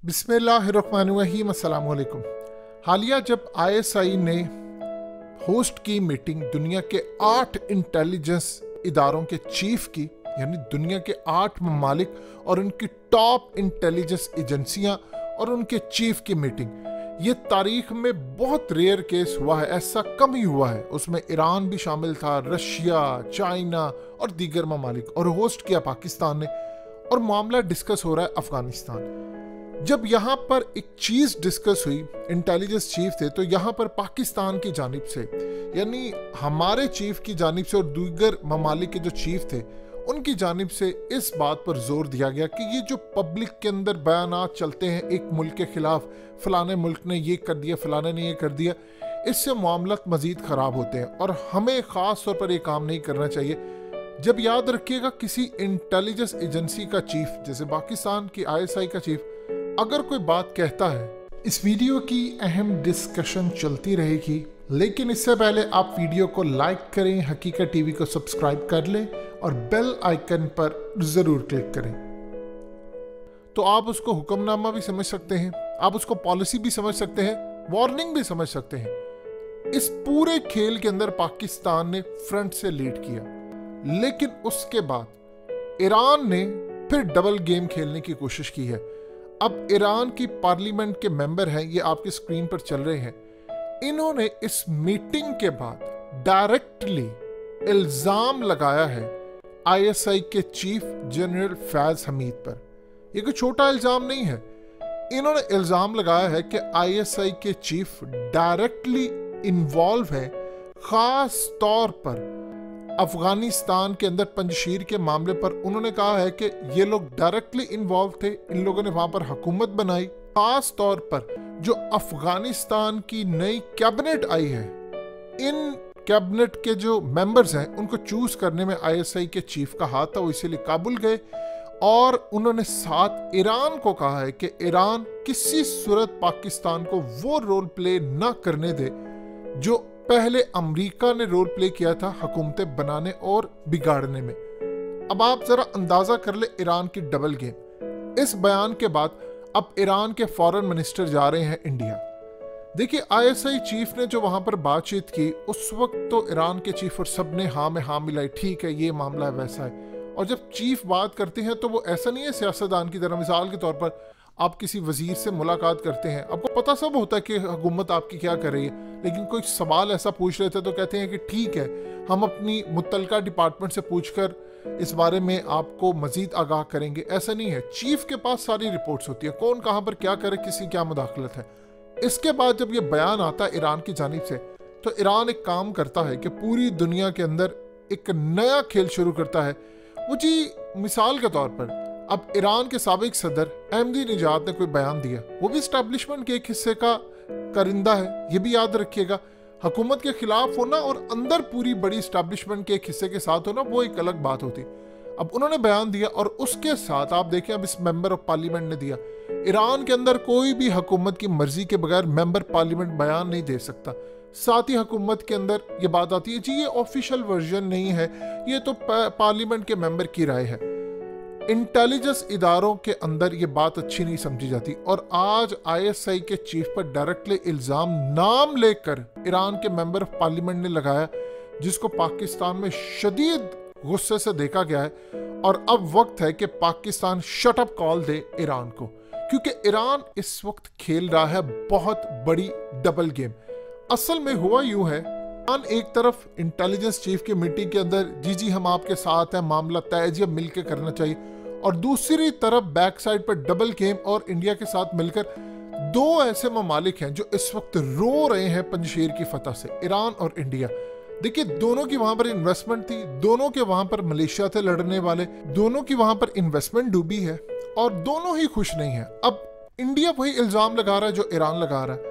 बिस्मिल्लाहिर्रहमानिर्रहीम, अस्सलाम वालेकुम। हालिया जब ISI ने होस्ट की मीटिंग दुनिया के 8 इंटेलिजेंस इदारों के चीफ की, यानी दुनिया के 8 ममालिक और उनकी टॉप इंटेलिजेंस एजेंसियां और उनके चीफ की मीटिंग, ये तारीख में बहुत रेयर केस हुआ है, ऐसा कम ही हुआ है। उसमें ईरान भी शामिल था, रशिया, चाइना और दीगर ममालिक, और होस्ट किया पाकिस्तान ने, और मामला डिस्कस हो रहा है अफगानिस्तान। जब यहाँ पर एक चीज डिस्कस हुई, इंटेलिजेंस चीफ थे, तो यहाँ पर पाकिस्तान की जानिब से, यानी हमारे चीफ की जानिब से और दीगर ममालिक के जो चीफ थे उनकी जानिब से इस बात पर जोर दिया गया कि ये जो पब्लिक के अंदर बयानात चलते हैं एक मुल्क के खिलाफ, फलाने मुल्क ने ये कर दिया, फलाने ने ये कर दिया, इससे मामलात मजीद खराब होते हैं और हमें ख़ास तौर पर ये काम नहीं करना चाहिए। जब याद रखिएगा, किसी इंटेलिजेंस एजेंसी का चीफ, जैसे पाकिस्तान की ISI का चीफ, अगर कोई बात कहता है, इस वीडियो की अहम डिस्कशन चलती रहेगी, लेकिन इससे पहले आप वीडियो को लाइक करें, हकीकत टीवी को सब्सक्राइब कर लें और बेल आइकन पर जरूर क्लिक करें। तो आप उसको हुक्मनामा भी समझ सकते हैं, आप उसको पॉलिसी भी समझ सकते हैं, वार्निंग भी समझ सकते हैं। इस पूरे खेल के अंदर पाकिस्तान ने फ्रंट से लीड किया, लेकिन उसके बाद ईरान ने फिर डबल गेम खेलने की कोशिश की है। अब ईरान की पार्लियामेंट के मेंबर हैं, ये आपकी स्क्रीन पर चल रहे हैं, इन्होंने इस मीटिंग के बाद डायरेक्टली इल्जाम लगाया है ISI के चीफ जनरल फैज हमीद पर। ये कोई छोटा इल्जाम नहीं है। इन्होंने इल्जाम लगाया है कि ISI के चीफ डायरेक्टली इन्वॉल्व है, खास तौर पर अफगानिस्तान के अंदर पंजशीर के मामले पर। उन्होंने कहा है कि ये लोग डायरेक्टली इन्वॉल्व थे, इन लोगों ने वहां पर हुकूमत बनाई। खास तौर पर जो अफगानिस्तान की नई कैबिनेट आई है, इन कैबिनेट के जो मेंबर्स हैं उनको चूज करने में ISI के चीफ का हाथ था, वो इसीलिए काबुल गए। और उन्होंने साथ ईरान को कहा है कि ईरान किसी सूरत पाकिस्तान को वो रोल प्ले ना करने दे जो पहले अमेरिका ने रोल प्ले किया था हुकूमतें बनाने और बिगाड़ने में। अब आप जरा अंदाजा कर ले ईरान की डबल गेम। इस बयान के बाद अब ईरान के फॉरेन मिनिस्टर जा रहे हैं इंडिया। देखिए, ISI चीफ ने जो वहां पर बातचीत की, उस वक्त तो ईरान के चीफ और सब ने हाँ में हाँ मिलाई, ठीक है ये मामला है, वैसा है। और जब चीफ बात करते हैं तो वो ऐसा नहीं है सियासतदान की तरह। मिसाल के तौर पर आप किसी वजीर से मुलाकात करते हैं, आपको पता सब होता है कि हुकूमत आपकी क्या कर रही है, लेकिन कोई सवाल ऐसा पूछ रहे थे तो कहते हैं कि ठीक है, हम अपनी मुतलका डिपार्टमेंट से पूछकर इस बारे में आपको मजीद आगाह करेंगे। ऐसा नहीं है, चीफ के पास सारी रिपोर्ट्स होती है, कौन कहाँ पर क्या करे, किसी क्या मुदाखलत है। इसके बाद जब ये बयान आता है ईरान की जानिब से, तो ईरान एक काम करता है कि पूरी दुनिया के अंदर एक नया खेल शुरू करता है। वो जी, मिसाल के तौर पर अब ईरान के साबिक सदर अहमदीनेजाद ने कोई बयान दिया, वो भी एस्टैब्लिशमेंट के एक हिस्से का करिंदा है, ये भी याद रखिएगा। हुकूमत के खिलाफ होना और अंदर पूरी बड़ी एस्टैब्लिशमेंट के एक हिस्से के साथ होना, वो एक अलग बात होती। अब उन्होंने बयान दिया और उसके साथ आप देखें, अब इस मेंबर ऑफ पार्लियामेंट ने दिया। ईरान के अंदर कोई भी हुकूमत की मर्जी के बगैर मेंबर पार्लियामेंट बयान नहीं दे सकता। साथ ही हुकूमत के अंदर ये बात आती है, जी ये ऑफिशियल वर्जन नहीं है, ये तो पार्लियामेंट के मेंबर की राय है। इंटेलिजेंस इदारों के अंदर ये बात अच्छी नहीं समझी जाती, और आज ISI के चीफ पर डायरेक्टली इल्जाम नाम लेकर ईरान के मेंबर ऑफ पार्लियामेंट ने लगाया, जिसको पाकिस्तान में शदीद गुस्से से देखा गया है। और अब वक्त है कि पाकिस्तान शट अप कॉल दे ईरान को, क्योंकि ईरान इस वक्त खेल रहा है बहुत बड़ी डबल गेम। असल में हुआ यूं है, ईरान एक तरफ इंटेलिजेंस चीफ की मीटिंग के अंदर जी हम आपके साथ हैं, मामला तय जी, अब मिलकर करना चाहिए, और दूसरी तरफ बैक साइड पर डबल गेम और इंडिया के साथ मिलकर दो ऐसे ममालिक हैं जो इस वक्त रो रहे हैं पंजशीर की फतह से, ईरान और इंडिया। देखिए, दोनों की वहां पर इन्वेस्टमेंट थी, दोनों के वहां पर मलेशिया थे लड़ने वाले, दोनों की वहां पर इन्वेस्टमेंट डूबी है और दोनों ही खुश नहीं है। अब इंडिया वही इल्जाम लगा रहा है जो ईरान लगा रहा है।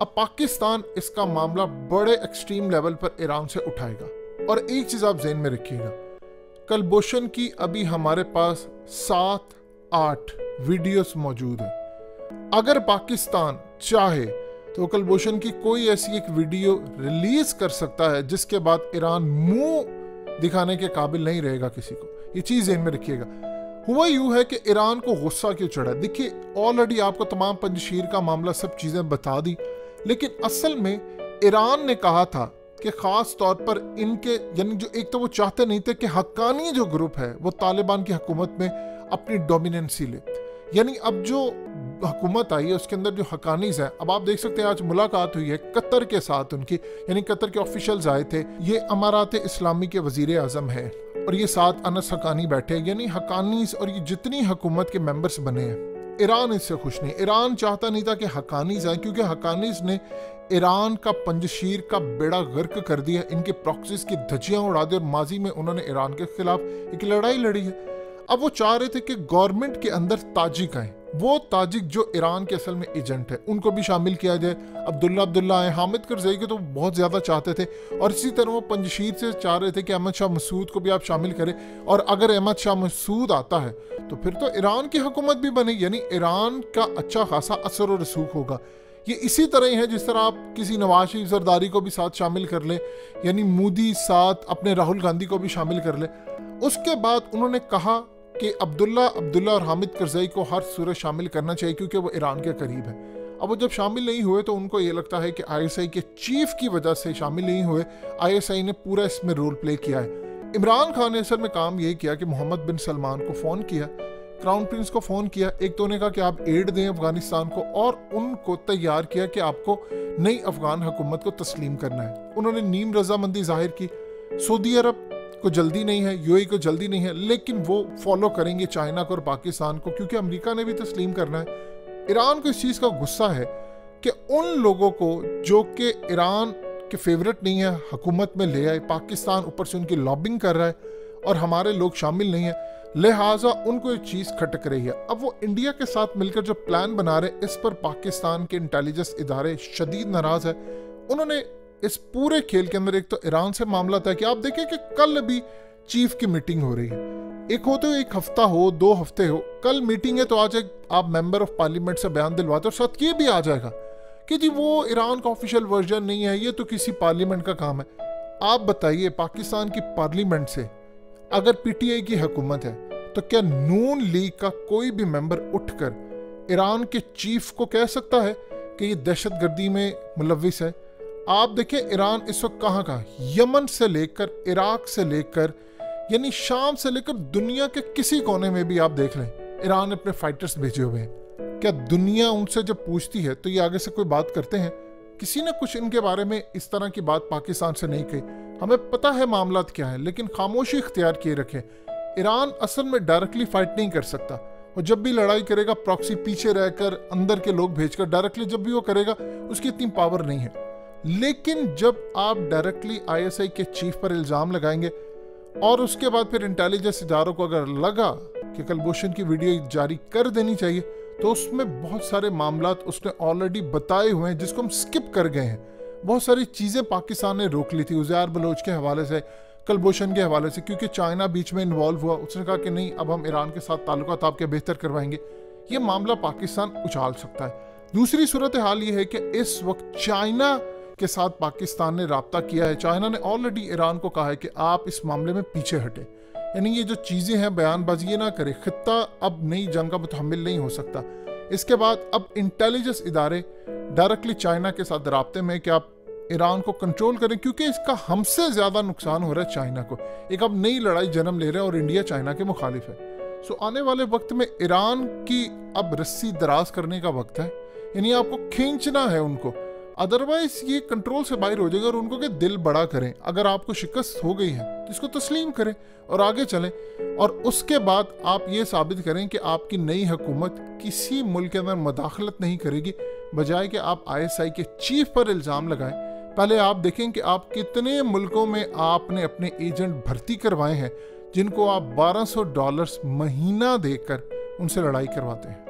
अब पाकिस्तान इसका मामला बड़े एक्सट्रीम लेवल पर ईरान से उठाएगा। और एक चीज आप ज़हन में रखिएगा, कलभूषण की अभी हमारे पास 7-8 वीडियोस मौजूद है। अगर पाकिस्तान चाहे तो कलभूषण की कोई ऐसी एक वीडियो रिलीज कर सकता है जिसके बाद ईरान मुंह दिखाने के काबिल नहीं रहेगा किसी को। ये चीज ध्यान में रखिएगा। हुआ यूं है कि ईरान को गुस्सा क्यों चढ़ा। देखिए, ऑलरेडी आपको तमाम पंजशीर का मामला सब चीज़ें बता दी, लेकिन असल में ईरान ने कहा था कि ख़ास तौर पर इनके यानी जो एक तो वो चाहते नहीं थे कि हक्कानी जो ग्रुप है वो तालिबान की हुकूमत में अपनी डोमिनेंसी ले। यानी अब जो हुकूमत आई है उसके अंदर जो हकानीज है, अब आप देख सकते हैं आज मुलाकात हुई है कतर के साथ उनकी, यानी कतर के ऑफिशियल्स आए थे। ये अमारात इस्लामी के वजीर आजम है और ये साथ अनस हकानी बैठे, यानी हकानीज और ये जितनी हुकूमत के मेंबर्स बने हैं, ईरान इससे खुश नहीं। ईरान चाहता नहीं था कि हकानीज आए, क्योंकि हकानीज ने ईरान का पंजशीर का बेड़ा गर्क कर दिया, इनके प्रॉक्सीज की धज्जियां उड़ा दी और माजी में उन्होंने ईरान के खिलाफ एक लड़ाई लड़ी है। अब वो चाह रहे थे कि गवर्नमेंट के अंदर ताजिक आए, वो ताजिक जो ईरान के असल में एजेंट है उनको भी शामिल किया जाए। अब्दुल्ला आए, हामिद करज़ई के तो बहुत ज़्यादा चाहते थे, और इसी तरह वो पंजशीर से चाह रहे थे कि अहमद शाह मसूद को भी आप शामिल करें, और अगर अहमद शाह मसूद आता है तो फिर तो ईरान की हुकूमत भी बनेगी, यानी ईरान का अच्छा खासा असर और रसूख होगा। ये इसी तरह ही है जिस तरह आप किसी नवाज शरीफ जरदारी को भी साथ शामिल कर ले, यानी मोदी साथ अपने राहुल गांधी को भी शामिल कर ले। उसके बाद उन्होंने कहा कि अब्दुल्ला और हामिद करज़ई को हर सूरत शामिल करना चाहिए क्योंकि वो ईरान के करीब है। अब वो जब शामिल नहीं हुए तो उनको ये लगता है कि ISI के चीफ की वजह से शामिल नहीं हुए, ISI ने पूरा इसमें रोल प्ले किया है। इमरान खान ने असल में काम यही किया कि मोहम्मद बिन सलमान को फ़ोन किया, क्राउन प्रिंस को फ़ोन किया, एक तो ने कहा कि आप एड दें अफगानिस्तान को, और उनको तैयार किया कि आपको नई अफगान हुकूमत को तस्लीम करना है। उन्होंने नीम रजामंदी जाहिर की। सऊदी अरब को जल्दी नहीं है, UAE को जल्दी नहीं है, लेकिन वो फॉलो करेंगे चाइना को और पाकिस्तान को, क्योंकि अमेरिका ने भी तस्लीम करना है। ईरान को इस चीज़ का गुस्सा है कि उन लोगों को जो कि ईरान के फेवरेट नहीं है हुकूमत में ले आए, पाकिस्तान ऊपर से उनकी लॉबिंग कर रहा है और हमारे लोग शामिल नहीं है, लिहाजा उनको ये चीज़ खटक रही है। अब वो इंडिया के साथ मिलकर जो प्लान बना रहे, इस पर पाकिस्तान के इंटेलिजेंस इदारे शदीद नाराज़ है। उन्होंने इस पूरे खेल के अंदर एक तो ईरान से मामला था कि आप देखें कि कल अभी चीफ की मीटिंग हो रही है, एक होते हुए एक हफ्ता हो 2 हफ्ते हो, कल मीटिंग है तो आज एक आप मेंबर ऑफ पार्लियामेंट से बयान दिलवाते और साथ ये भी आ जाएगा कि जी वो ईरान का ऑफिशियल वर्जन नहीं है, ये तो किसी पार्लियामेंट का काम है। आप बताइए, पाकिस्तान की पार्लियामेंट से अगर PTI की हुकूमत है तो क्या नून लीग का कोई भी मेंबर उठकर ईरान के चीफ को कह सकता है कि ये दहशतगर्दी में मुलविस है? आप देखें ईरान इस वक्त कहाँ कहाँ, यमन से लेकर इराक से लेकर यानी शाम से लेकर दुनिया के किसी कोने में भी आप देख लें, ईरान ने अपने फाइटर्स भेजे हुए हैं। क्या दुनिया उनसे जब पूछती है तो ये आगे से कोई बात करते हैं? किसी ने कुछ इनके बारे में इस तरह की बात पाकिस्तान से नहीं कही। हमें पता है मामलात क्या है, लेकिन खामोशी इख्तियार किए रखे। ईरान असल में डायरेक्टली फाइट नहीं कर सकता, और जब भी लड़ाई करेगा प्रॉक्सी पीछे रहकर अंदर के लोग भेजकर, डायरेक्टली जब भी वो करेगा उसकी इतनी पावर नहीं है। लेकिन जब आप डायरेक्टली ISI के चीफ पर इल्ज़ाम लगाएंगे और उसके बाद फिर इंटेलिजेंस इदारों को अगर लगा कि कलभूषण की वीडियो जारी कर देनी चाहिए, तो उसमें बहुत सारे मामलात उसने ऑलरेडी बताए हुए हैं जिसको हम स्किप कर गए हैं। बहुत सारी चीज़ें पाकिस्तान ने रोक ली थी, उज़ैर बलोच के हवाले से, कलभूषण के हवाले से, क्योंकि चाइना बीच में इन्वॉल्व हुआ। उसने कहा कि नहीं, अब हम ईरान के साथ ताल्लुकात आपके बेहतर करवाएंगे। ये मामला पाकिस्तान उछाल सकता है। दूसरी सूरत हाल ये है कि इस वक्त चाइना के साथ पाकिस्तान ने राब्ता किया है। चाइना ने ऑलरेडी ईरान को कहा है कि आप इस मामले में पीछे हटे, यानी ये जो चीज़ें हैं बयानबाजी ये ना करे। खित्ता अब नई जंग का मुतहम्मिल नहीं हो सकता। इसके बाद अब इंटेलिजेंस इदारे डायरेक्टली चाइना के साथ राब्ते में कि आप ईरान को कंट्रोल करें, क्योंकि इसका हमसे ज़्यादा नुकसान हो रहा है चाइना को। एक अब नई लड़ाई जन्म ले रहे हैं और इंडिया चाइना के मुखालिफ है। सो आने वाले वक्त में ईरान की अब रस्सी दराज करने का वक्त है, यानी आपको खींचना है उनको, अदरवाइज ये कंट्रोल से बाहर हो जाएगा। और उनको के दिल बड़ा करें, अगर आपको शिकस्त हो गई है तो इसको तस्लीम करें और आगे चलें। और उसके बाद आप ये साबित करें कि आपकी नई हुकूमत किसी मुल्क के अंदर मदाखलत नहीं करेगी, बजाय कि आप ISI के चीफ पर इल्ज़ाम लगाएं। पहले आप देखें कि आप कितने मुल्कों में आपने अपने एजेंट भर्ती करवाए हैं जिनको आप $1200 महीना देकर उनसे लड़ाई करवाते हैं।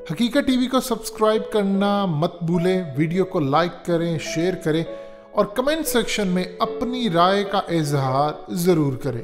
हकीकत टीवी को सब्सक्राइब करना मत भूलें, वीडियो को लाइक करें, शेयर करें और कमेंट सेक्शन में अपनी राय का इजहार ज़रूर करें।